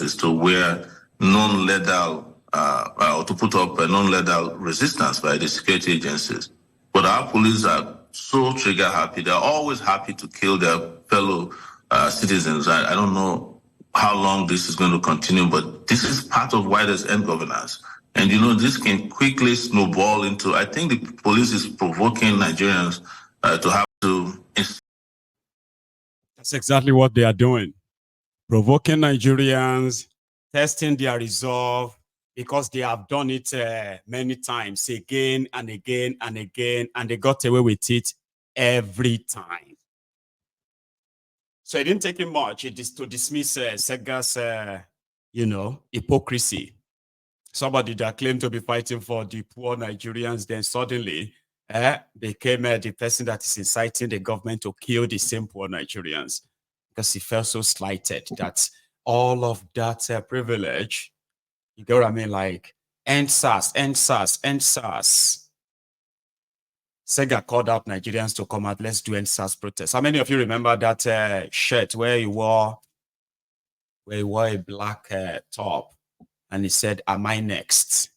is to wear non-lethal or to put up a non-lethal resistance by the security agencies. But our police are so trigger happy. They're always happy to kill their fellow citizens. I don't know how long this is going to continue, but this is part of why there's end governance. And, this can quickly snowball into, I think the police is provoking Nigerians to have to... That's exactly what they are doing. Provoking Nigerians, testing their resolve, because they have done it many times, again and again and again, and they got away with it every time. So it didn't take him much. It is to dismiss Sega's, hypocrisy. Somebody that claimed to be fighting for the poor Nigerians, then suddenly became the person that is inciting the government to kill the same poor Nigerians, because he felt so slighted that all of that privilege, you get what I mean? Like, end SARS, end SARS, end SARS. Sega called out Nigerians to come out, let's do end SARS protests. How many of you remember that shirt where he wore a black top and he said, am I next?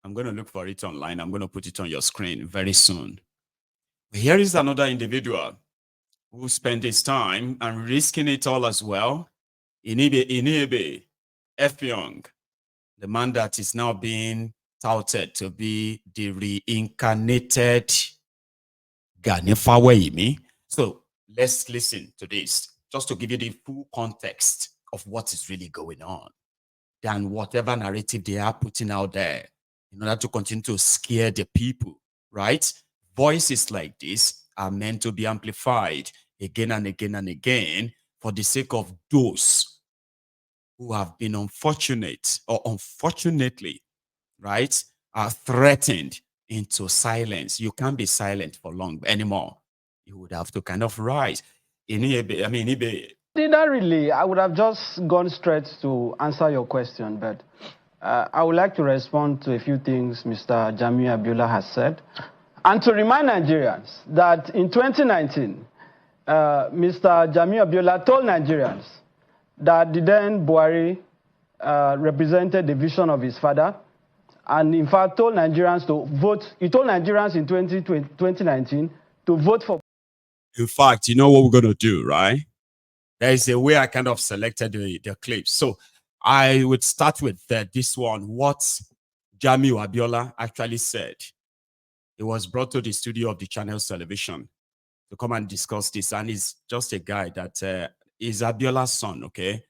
I'm going to look for it online. I'm going to put it on your screen very soon. Here is another individual who spent his time and risking it all as well. Inebe Effiong, the man that is now being touted to be the reincarnated Gani Faweyimi. So let's listen to this, just to give you the full context of what is really going on, than whatever narrative they are putting out there in order to continue to scare the people, right? Voices like this are meant to be amplified again and again and again for the sake of those who have been unfortunate or unfortunately, right, are threatened into silence. You can't be silent for long anymore. You would have to kind of rise. Ordinarily, I would have just gone straight to answer your question, but I would like to respond to a few things Mr. Jamiu Abiola has said, and to remind Nigerians that in 2019, Mr. Jamiu Abiola told Nigerians that the then Buhari represented the vision of his father, and in fact told Nigerians to vote. He told Nigerians in 2019 to vote for. In fact, you know what we're going to do, right? There is a way I kind of selected the clips. So I would start with this one, what Jamiu Abiola actually said. He was brought to the studio of the Channels Television to come and discuss this. And he's just a guy that is Abiola's son, okay?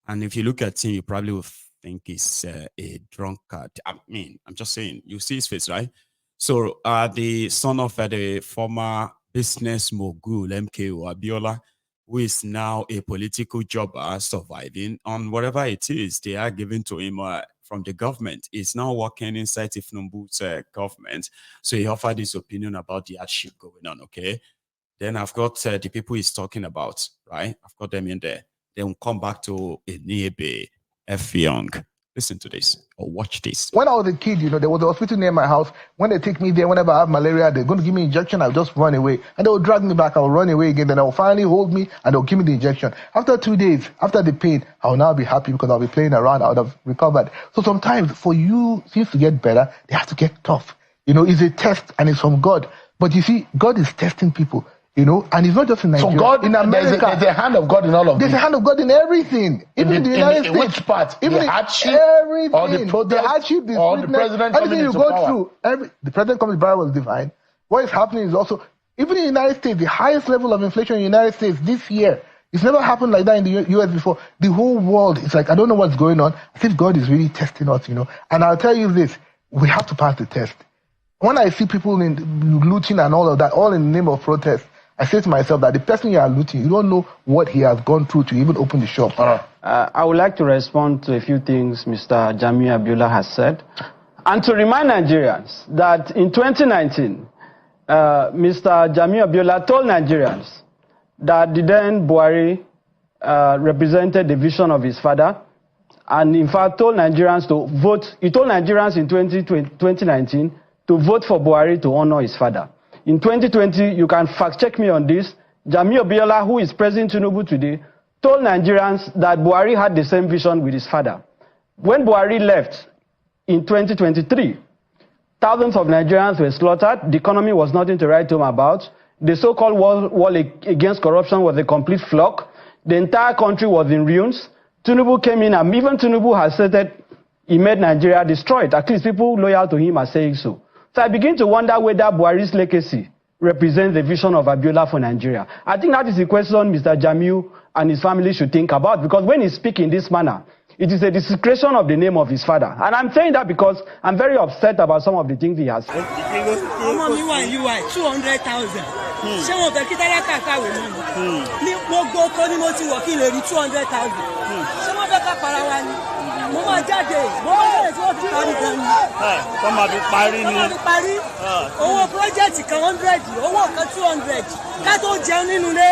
And if you look at him, you probably will think he's a drunkard. I mean, I'm just saying, you see his face, right? So the son of the former business mogul, MKO Abiola, who is now a political jobber surviving on whatever it is they are giving to him from the government, is now working inside Tifnumbu's government. So he offered his opinion about the hardship going on, okay? Then I've got the people he's talking about, right? I've got them in there. Then we'll come back to Enebe Effiong. Listen to this or watch this. When I was a kid, there was a hospital near my house. When they take me there, whenever I have malaria, they're going to give me an injection. I'll just run away. And they will drag me back. I'll run away again. Then they'll finally hold me and they'll give me the injection. After 2 days, after the pain, I'll now be happy because I'll be playing around. I would have recovered. So sometimes for you, things to get better, they have to get tough. It's a test and it's from God. But you see, God is testing people. And it's not just in Nigeria. So God, in America, there's a hand of God in all of this. There's a hand of God in everything. Even in the United States. Which part? Even the hardship, everything. or the protest, the hardship, the or the president everything you go power. through. The president coming to power was divine. What is happening is also, even in the United States, the highest level of inflation in the United States this year. It's never happened like that in the US before. The whole world, it's like, I don't know what's going on. I think God is really testing us, And I'll tell you this, we have to pass the test. When I see people looting and all of that, all in the name of protest, I say to myself that the person you are looting, you don't know what he has gone through to even open the shop. I would like to respond to a few things Mr. Jamiu Abiola has said, and to remind Nigerians that in 2019, Mr. Jamiu Abiola told Nigerians that the then Buhari represented the vision of his father, and in fact told Nigerians to vote. He told Nigerians in 2019 to vote for Buhari to honor his father. In 2020, you can fact check me on this. Jamiu Abiola, who is President Tinubu today, told Nigerians that Buhari had the same vision with his father. When Buhari left in 2023, thousands of Nigerians were slaughtered. The economy was nothing to write home about. The so-called wall against corruption was a complete flop. The entire country was in ruins. Tinubu came in, and even Tinubu has said he made Nigeria destroyed. At least people loyal to him are saying so. So I begin to wonder whether Buhari's legacy represents the vision of Abiola for Nigeria. I think that is the question Mr. Jamiu and his family should think about, because when he speaks in this manner, it is a desecration of the name of his father. And I'm saying that because I'm very upset about some of the things he has said. 200,000. Ṣé wọn fẹ́ kí tálákà kàwé mọ́ ni? Ní gbogbo oko ni mo ti wọ̀ kí n lè rí 200,000. Ṣé wọ́n fẹ́ ká para wa ni? Mo máa jáde, mo máa lè tí wọ́n fi parí gan ni. Wọ́n máa fi parí ni. Wọ́n máa fi parí. Owó pírójẹ́tì kan 100, owó kan 200. Ká tó jẹun nínú ilé,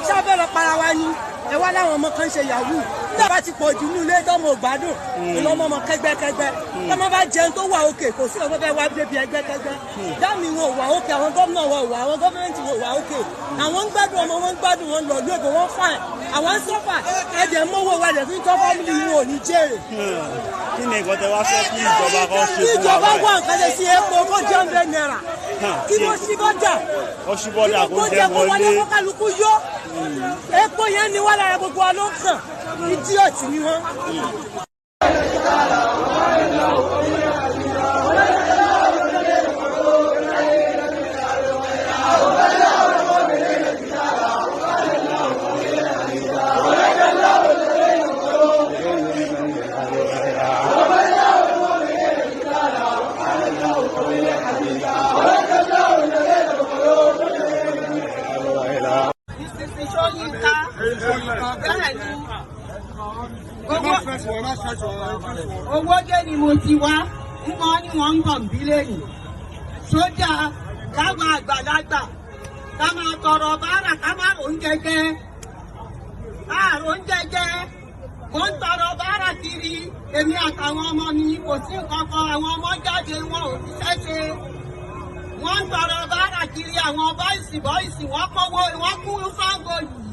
ṣé a fẹ́ lọ para wa ni? Ẹ wá láwọn ọmọ kan ṣe yahoo. Nígbà bá ti pọ̀ jù nínú ilé tọ́mọ ògbádùn, ìlú ọmọ kẹ́gbẹ́kẹ́gbẹ́. Tọ́mọ bá jẹun tó wà òkè, kò sí ọ̀fẹ́ fẹ́ wá débi ẹgbẹ́kẹ́gbẹ́. Dáàmì wọn ò wà òkè, àwọn gómìnà wọn ò wà, àwọn gọ́ọ̀mẹ̀ntì wọn ò wà òkè. Àwọn ń gbádùn ọmọ wọn ń gbádùn wọn lọ lóògùn wọn fine. Àwọn ń sọ́fà, ẹ̀jẹ̀ mọ́wọ́ wa lẹ̀ fi ń tọ́ fámìlì wọn ò ní jèrè. Kí ni nǹkan tẹ wá fẹ́ kí ìjọba kan ṣe fún wa? Ìjọba wà nǹkan lè ṣe epo kó jẹ́ £100. Kí ló ṣí bọ́dà? Ó ṣí bọ́dà kó jẹ́ wọlé. Kálukú yó. Epo yẹn ni wà lára gbogbo wa ló kàn. Idiot ni wọ́n. Owó dé ni mo ti wá, wọ́n ní wọ́n ń bọ̀ bí lẹ́yìn. Sójà láwọn àgbàlagbà ká máa tọrọ bárà ká má oúnjẹ jẹ. Ààrùn oúnjẹ jẹ, mo ń tọrọ bárà kiri. Èmi àtàwọn ọmọ mi kò sí nǹkan kan, àwọn ọmọ jáde wọn ò ríṣẹ́ ṣe. Wọ́n ń tọrọ bárà kiri, àwọn bọ́ìsì wọ́n kówó wọ́n kú Ṣàngó yìí.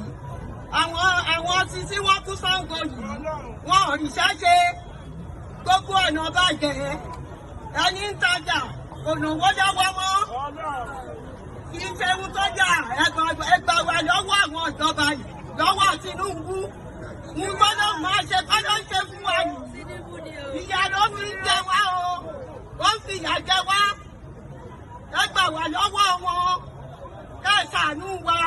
Àwọn sisi wọ́n kú Ṣàngó yìí. Wọ́n ò ríṣẹ́ ṣe. Gbogbo ọ̀nà bàjẹ́. Ẹni ń tajà, ònàwó dáwọ́ mọ́. Kì í ṣe ohun tó jà, ẹgbà wà lọ́wọ́ àwọn ìjọba yìí, lọ́wọ́ Tinubu. Mo gbọ́dọ̀ máa ṣe kọ́dọ̀ ṣe fún wa yìí. Ìyà ló fi ń jẹ wá o. Wọ́n fi ìyà jẹ wá. Ẹgbà wà lọ́wọ́ wọn. Ká ṣàánú wa.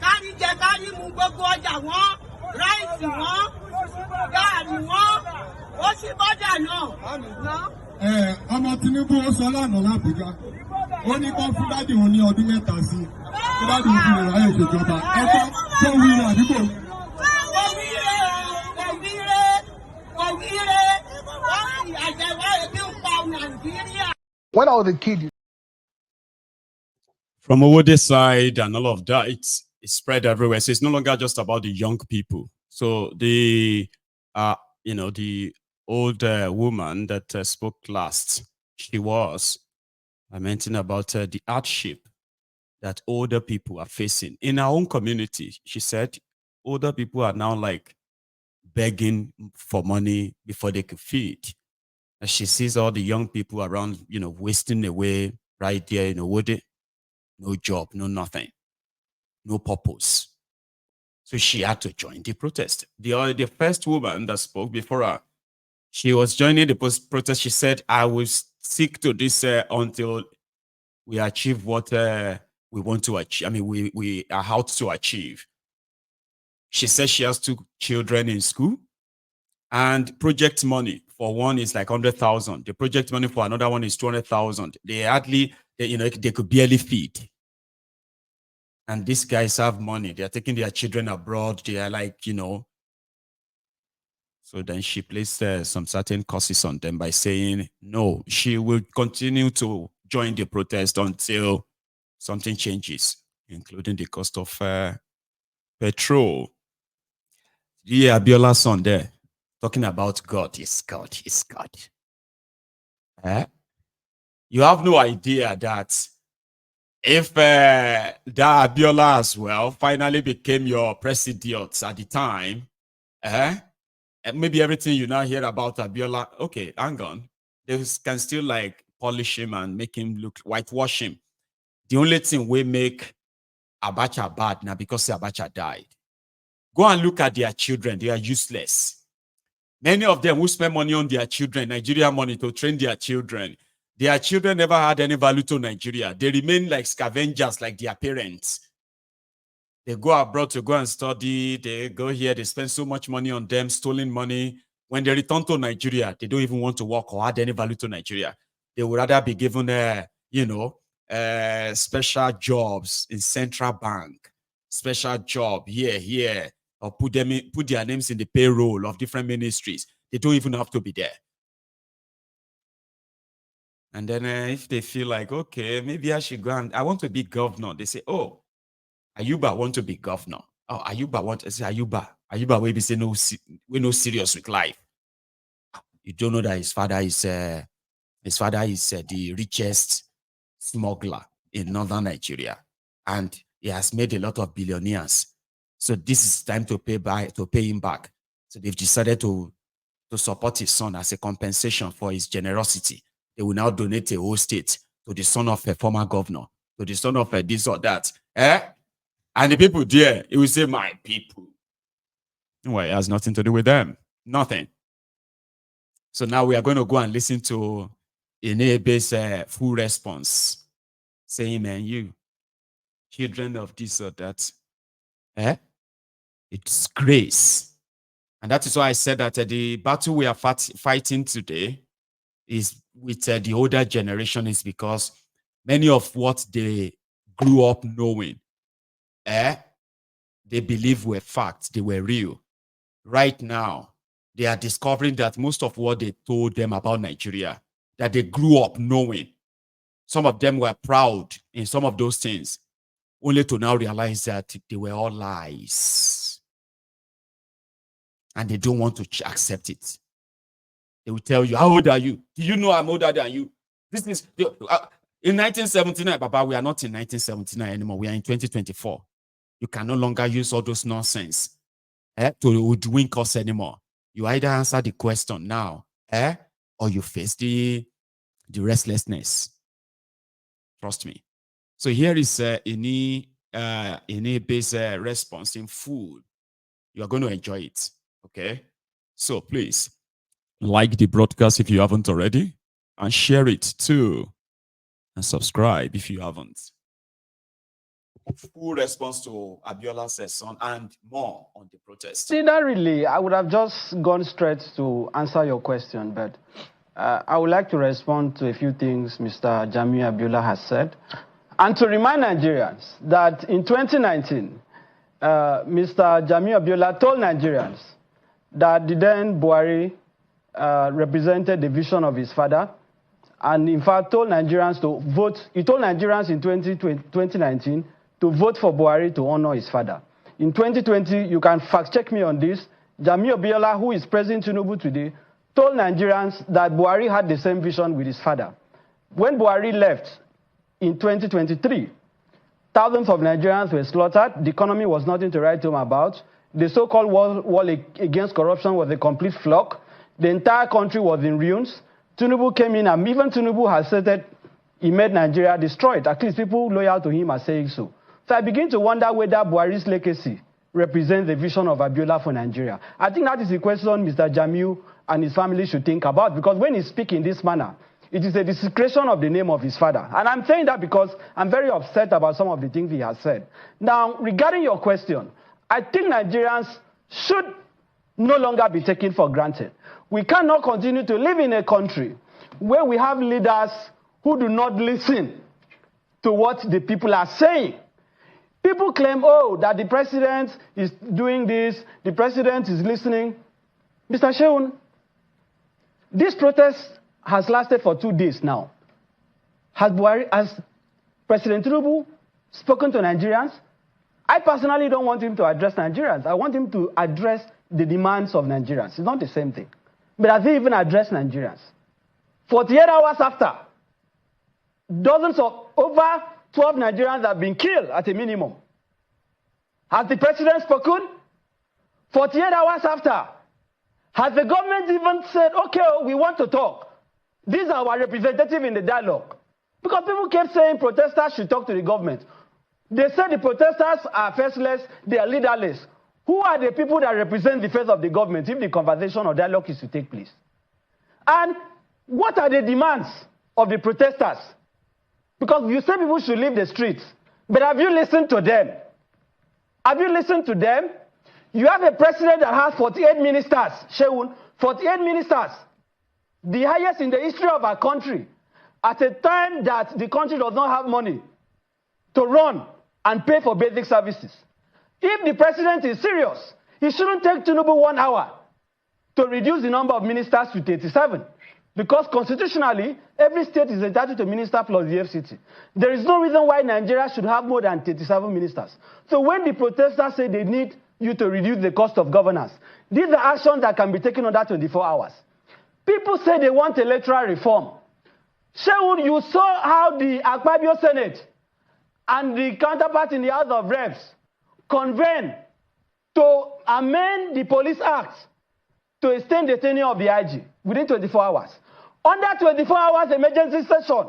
Kárí jẹ kárí mu gbogbo ọjà wọn. Ráìsì wọn. Gààrí wọn. Ó ṣí bọ́dà náà. Ọmọ Tinubu ó sọ lánàá l'Abuja. Ó ní kó fún dádì òun ní ọdún mẹ́ta sí. Kí dádì òun fi lè ráyè ìṣèjọba. Ẹgbẹ́ tó wí rẹ̀ àdúgbò. When I was a kid. From Owode side and all of that, it's spread everywhere. So it's no longer just about the young people. So the the old woman that spoke last, I mentioned about the hardship that older people are facing in our own community. She said older people are now like begging for money before they could feed. And she sees all the young people around, wasting away right there in Owode. No job, no nothing, no purpose. So she had to join the protest. The first woman that spoke before her, she was joining the protest. She said, I will stick to this until we achieve what we want to achieve. I mean, we are out to achieve. She says she has 2 children in school, and project money for one is like 100,000. The project money for another one is 200,000. They could barely feed. And these guys have money. They are taking their children abroad. They are like, So then she placed some certain curses on them by saying, no, she will continue to join the protest until something changes, including the cost of petrol. Yeah, Abiola's son there, talking about God is God, is God. You have no idea that if that Abiola as well finally became your president at the time, maybe everything you now hear about Abiola, okay, hang on. They can still like polish him and make him look, whitewash him. The only thing we make Abacha bad now because Abacha died. Go and look at their children. They are useless. Many of them who spend money on their children, Nigeria money to train their children never had any value to Nigeria. They remain like scavengers like their parents. They go abroad to go and study. They go here. They spend so much money on them, stolen money. When they return to Nigeria, they don't even want to work or add any value to Nigeria. They would rather be given, special jobs in central bank, special job here, or put their names in the payroll of different ministries. They don't even have to be there. And then if they feel like, okay, maybe I should go and I want to be governor, they say, oh, Ayuba want to be governor. Oh, Ayuba want to say Ayuba will be say no, we no serious with life. You don't know that his father is the richest smuggler in northern Nigeria, and he has made a lot of billionaires. So this is time to pay him back. So they've decided to support his son as a compensation for his generosity. They will now donate a whole state to the son of a former governor, to the son of a this or that. And the people there, it will say, my people. Well, it has nothing to do with them. Nothing. So now we are going to go and listen to Inebe's full response. Saying, man, you, children of this or that, it's grace. And that is why I said that the battle we are fighting today is with the older generation is because many of what they grew up knowing, they believe were facts, they were real. Right now, they are discovering that most of what they told them about Nigeria, that they grew up knowing, some of them were proud in some of those things, only to now realize that they were all lies. And they don't want to accept it. They will tell you, how old are you? Do you know I'm older than you? This is in 1979, Baba, we are not in 1979 anymore. We are in 2024. You can no longer use all those nonsense to wink us anymore. You either answer the question now, or you face the restlessness. Trust me. So here is Inebe's response in full. You are going to enjoy it. Okay? So please, like the broadcast if you haven't already, and share it too. And subscribe if you haven't. Full response to Abiola's son and more on the protest. Not really. I would have just gone straight to answer your question, but I would like to respond to a few things Mr. Jamiu Abiola has said. And to remind Nigerians that in 2019, Mr. Jamiu Abiola told Nigerians that the then Buhari represented the vision of his father, and in fact told Nigerians to vote. He told Nigerians in 2019 to vote for Buhari to honor his father. In 2020, you can fact-check me on this, Jamiu Abiola, who is President Tinubu today, told Nigerians that Buhari had the same vision with his father. When Buhari left in 2023, thousands of Nigerians were slaughtered. The economy was nothing to write home about. The so-called wall against corruption was a complete flop. The entire country was in ruins. Tinubu came in, and even Tinubu has said that he made Nigeria destroyed. At least people loyal to him are saying so. So I begin to wonder whether Buhari's legacy represents the vision of Abiola for Nigeria. I think that is the question Mr. Jamiu and his family should think about, because when he speaks in this manner, it is a desecration of the name of his father. And I'm saying that because I'm very upset about some of the things he has said. Now, regarding your question, I think Nigerians should no longer be taken for granted. We cannot continue to live in a country where we have leaders who do not listen to what the people are saying. People claim, oh, that the president is doing this, the president is listening. Mr. Sheun, this protest has lasted for 2 days now. Has President Tinubu spoken to Nigerians? I personally don't want him to address Nigerians. I want him to address the demands of Nigerians. It's not the same thing. But has he even addressed Nigerians? 48 hours after, over 12 Nigerians have been killed at a minimum. Has the president spoken? 48 hours after, has the government even said, okay, we want to talk? These are our representatives in the dialogue. Because people kept saying protesters should talk to the government. They said the protesters are faceless, they are leaderless. Who are the people that represent the face of the government if the conversation or dialogue is to take place? And what are the demands of the protesters? Because you say people should leave the streets, but have you listened to them? Have you listened to them? You have a president that has 48 ministers, Sheun, 48 ministers, the highest in the history of our country, at a time that the country does not have money to run and pay for basic services. If the president is serious, he shouldn't take Tinubu 1 hour to reduce the number of ministers to 87. Because constitutionally, every state is entitled to minister plus the FCT. There is no reason why Nigeria should have more than 37 ministers. So when the protesters say they need you to reduce the cost of governance, these are actions that can be taken under 24 hours. People say they want electoral reform. Shehu, you saw how the Akpabio Senate and the counterpart in the House of Reps convened to amend the Police Act to extend the tenure of the IG within 24 hours. Under 24 hours emergency session,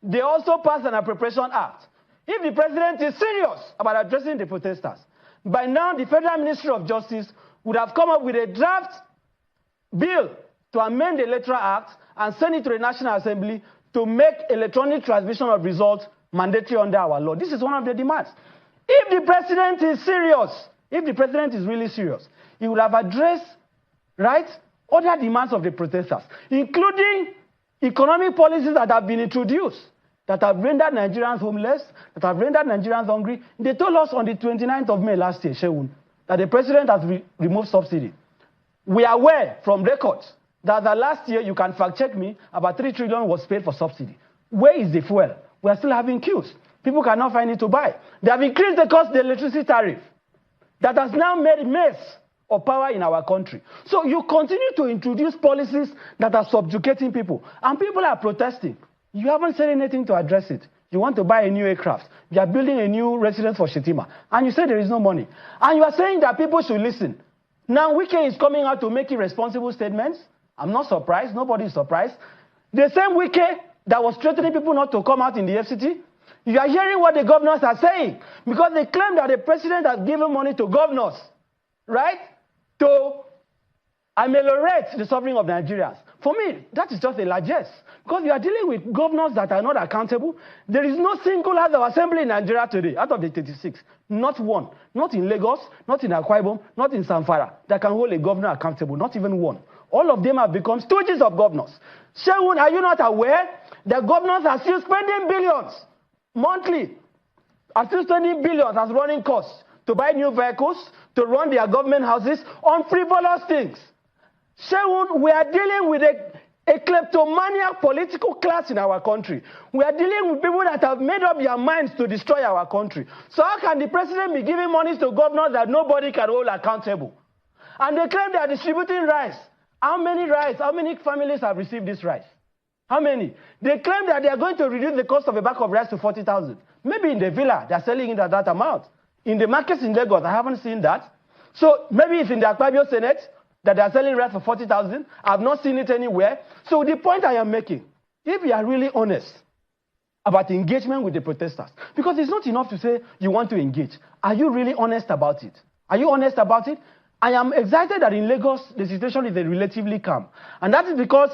they also passed an Appropriation Act. If the president is serious about addressing the protesters, by now the Federal Ministry of Justice would have come up with a draft bill to amend the Electoral Act and send it to the National Assembly to make electronic transmission of results mandatory under our law. This is one of the demands. If the president is serious, if the president is really serious, he will have addressed, right, other demands of the protesters, including economic policies that have been introduced, that have rendered Nigerians homeless, that have rendered Nigerians hungry. They told us on the 29th of May last year, Sheun, that the president has removed subsidy. We are aware from records that the last year, you can fact check me, about 3 trillion was paid for subsidy. Where is the fuel? We are still having queues. People cannot find it to buy. They have increased the cost of the electricity tariff. That has now made a mess of power in our country. So you continue to introduce policies that are subjugating people. And people are protesting. You haven't said anything to address it. You want to buy a new aircraft. You are building a new residence for Shetima. And you say there is no money. And you are saying that people should listen. Now Wike is coming out to make irresponsible statements. I'm not surprised. Nobody is surprised. The same Wike that was threatening people not to come out in the FCT, you are hearing what the governors are saying. Because they claim that the president has given money to governors, right, to ameliorate the suffering of Nigerians. For me, that is just a largesse. Because you are dealing with governors that are not accountable. There is no single House of Assembly in Nigeria today, out of the 36. Not one. Not in Lagos, not in Akwa Ibom, not in Zamfara, that can hold a governor accountable. Not even one. All of them have become stooges of governors. Sheun, are you not aware that governors are still spending billions monthly, are still spending billions as running costs to buy new vehicles, to run their government houses on frivolous things? Sheun, we are dealing with a kleptomaniac political class in our country. We are dealing with people that have made up their minds to destroy our country. So how can the president be giving money to governors that nobody can hold accountable? And they claim they are distributing rice. How many rice? How many families have received this rice? How many? They claim that they are going to reduce the cost of a bag of rice to 40,000. Maybe in the villa, they are selling it at that amount. In the markets in Lagos, I haven't seen that. So maybe it's in the Akpabio Senate that they are selling rice for 40,000. I have not seen it anywhere. So the point I am making, if you are really honest about engagement with the protesters, because it's not enough to say you want to engage. Are you really honest about it? Are you honest about it? I am excited that in Lagos, the situation is relatively calm. And that is because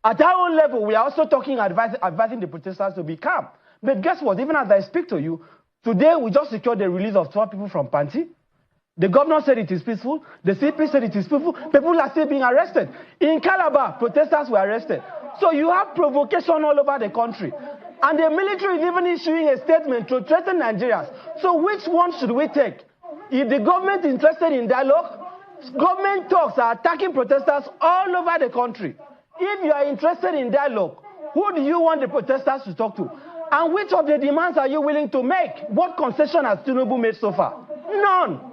at our own level, we are also talking, advising the protesters to be calm. But guess what? Even as I speak to you, today we just secured the release of 12 people from Panti. The governor said it is peaceful. The CP said it is peaceful. People are still being arrested. In Calabar, protesters were arrested. So you have provocation all over the country. And the military is even issuing a statement to threaten Nigerians. So which one should we take? If the government is interested in dialogue, government talks are attacking protesters all over the country. If you are interested in dialogue, who do you want the protesters to talk to? And which of the demands are you willing to make? What concession has Tinubu made so far? None.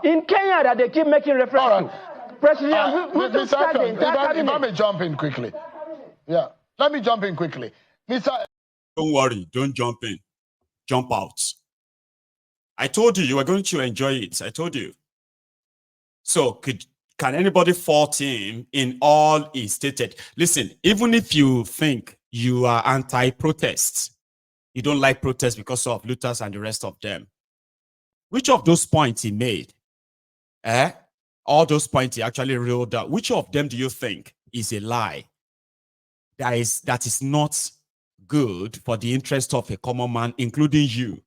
In Kenya that they keep making reference to. President, if I may jump in quickly. Yeah, let me jump in quickly. Don't worry, don't jump in. jump out. I told you were going to enjoy it. I told you. So can anybody fault him in all he stated? Listen, even if you think you are anti-protest, you don't like protests because of looters and the rest of them, which of those points he made, all those points he actually reeled out, which of them do you think is a lie that is not good for the interest of a common man, including you?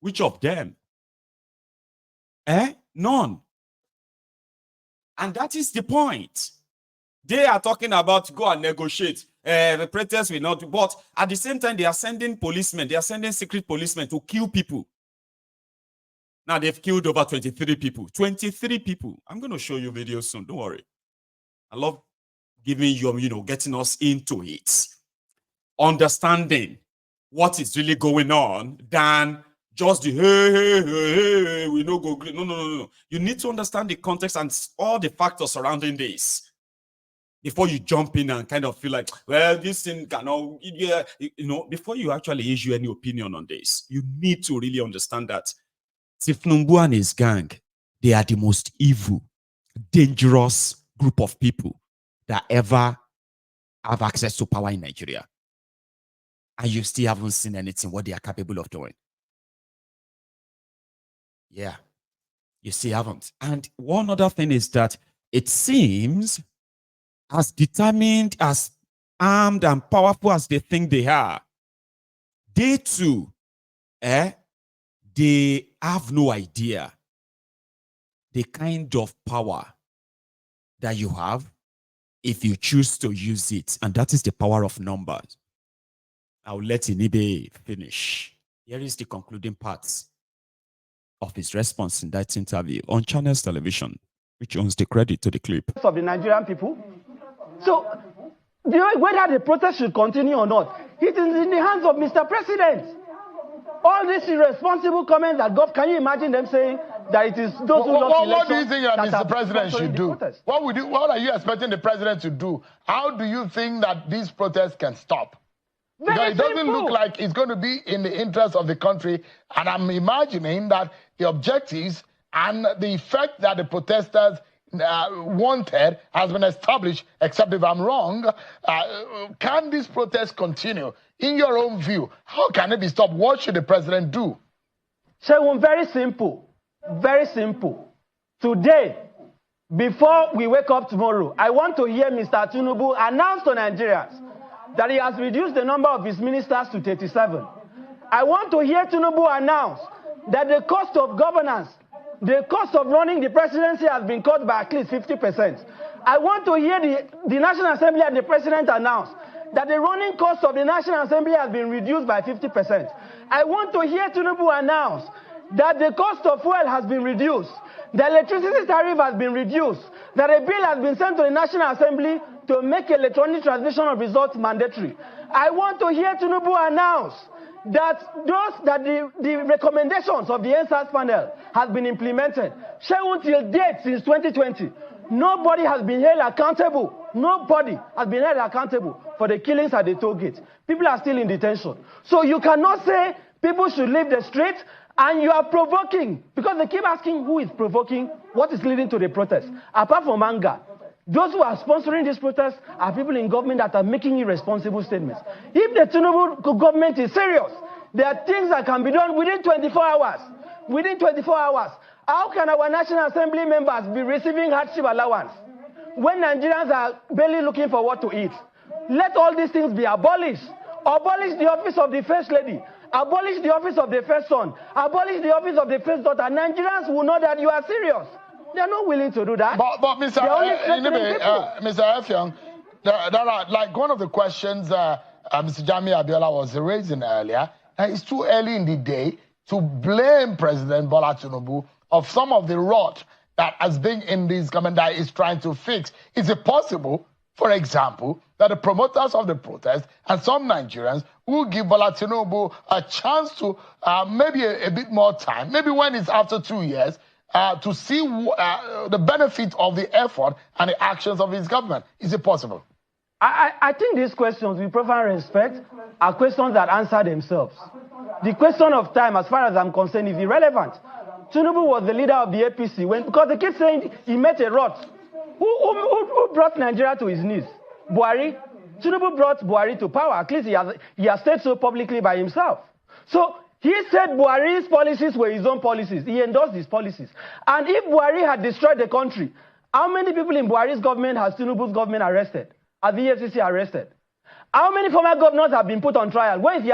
Which of them? None. And that is the point. They are talking about go and negotiate. The protest will not, but at the same time, they are sending policemen, they are sending secret policemen to kill people. Now they've killed over 23 people. 23 people. I'm going to show you videos soon. Don't worry. I love giving you, getting us into it. Understanding what is really going on than just the hey, we no go. No. You need to understand the context and all the factors surrounding this before you jump in and kind of feel like, well, this thing cannot, before you actually issue any opinion on this, you need to really understand that Tifnumbu and his gang, they are the most evil, dangerous group of people that ever have access to power in Nigeria. And you still haven't seen anything what they are capable of doing. Yeah, you still haven't. And one other thing is that it seems as determined, as armed and powerful as they think they are, they too, they have no idea the kind of power that you have if you choose to use it. And that is the power of numbers. I'll let Inibe finish. Here is the concluding parts of his response in that interview on Channels Television, which owns the credit to the clip. Of the Nigerian people. So, whether the protest should continue or not, it is in the hands of Mr. President. All these irresponsible comments that can you imagine them saying that it is those who lost elections? What do you think that Mr. President should do? What are you expecting the president to do? How do you think that these protests can stop? Because it doesn't look like it's going to be in the interest of the country. And I'm imagining that the objectives and the effect that the protesters wanted has been established, except if I'm wrong. Can this protest continue? In your own view, how can it be stopped? What should the president do? Shewon, very simple. Very simple. Today, before we wake up tomorrow, I want to hear Mr. Tinubu announce to Nigerians that he has reduced the number of his ministers to 37. I want to hear Tinubu announce that the cost of governance, the cost of running the presidency has been cut by at least 50%. I want to hear the National Assembly and the president announce that the running cost of the National Assembly has been reduced by 50%. I want to hear Tinubu announce that the cost of fuel has been reduced, the electricity tariff has been reduced, that a bill has been sent to the National Assembly to make electronic transmission of results mandatory. I want to hear Tinubu announce that the recommendations of the NSAS panel has been implemented. Shewon, till date, since 2020, nobody has been held accountable. Nobody has been held accountable for the killings at the toll gate. People are still in detention. So you cannot say people should leave the street and you are provoking, because they keep asking who is provoking, what is leading to the protest. Apart from anger, those who are sponsoring this protest are people in government that are making irresponsible statements. If the Tinubu government is serious, there are things that can be done within 24 hours. Within 24 hours. How can our National Assembly members be receiving hardship allowance when Nigerians are barely looking for what to eat? Let all these things be abolished. Abolish the office of the First Lady. Abolish the office of the First Son. Abolish the office of the First Daughter. Nigerians will know that you are serious. They are not willing to do that. But Mr. Effiong, there are, like, one of the questions Mr. Jami Abiola was raising earlier, it's too early in the day to blame President Bola Tinubu of some of the rot that has been in this government that is trying to fix. Is it possible, for example, that the promoters of the protest and some Nigerians will give Bola Tinubu a chance to maybe a bit more time, maybe when it's after 2 years, to see the benefit of the effort and the actions of his government? Is it possible? I think these questions, with proper respect, are questions that answer themselves. The question of time, as far as I'm concerned, is irrelevant. Tinubu was the leader of the APC because they keep saying he met a rot. Who brought Nigeria to his knees? Buhari. Tinubu brought Buhari to power. At least he has said so publicly by himself. So he said Buhari's policies were his own policies. He endorsed his policies. And if Buhari had destroyed the country, how many people in Buhari's government has Tinubu's government arrested? Has the EFCC arrested? How many former governors have been put on trial? Where is the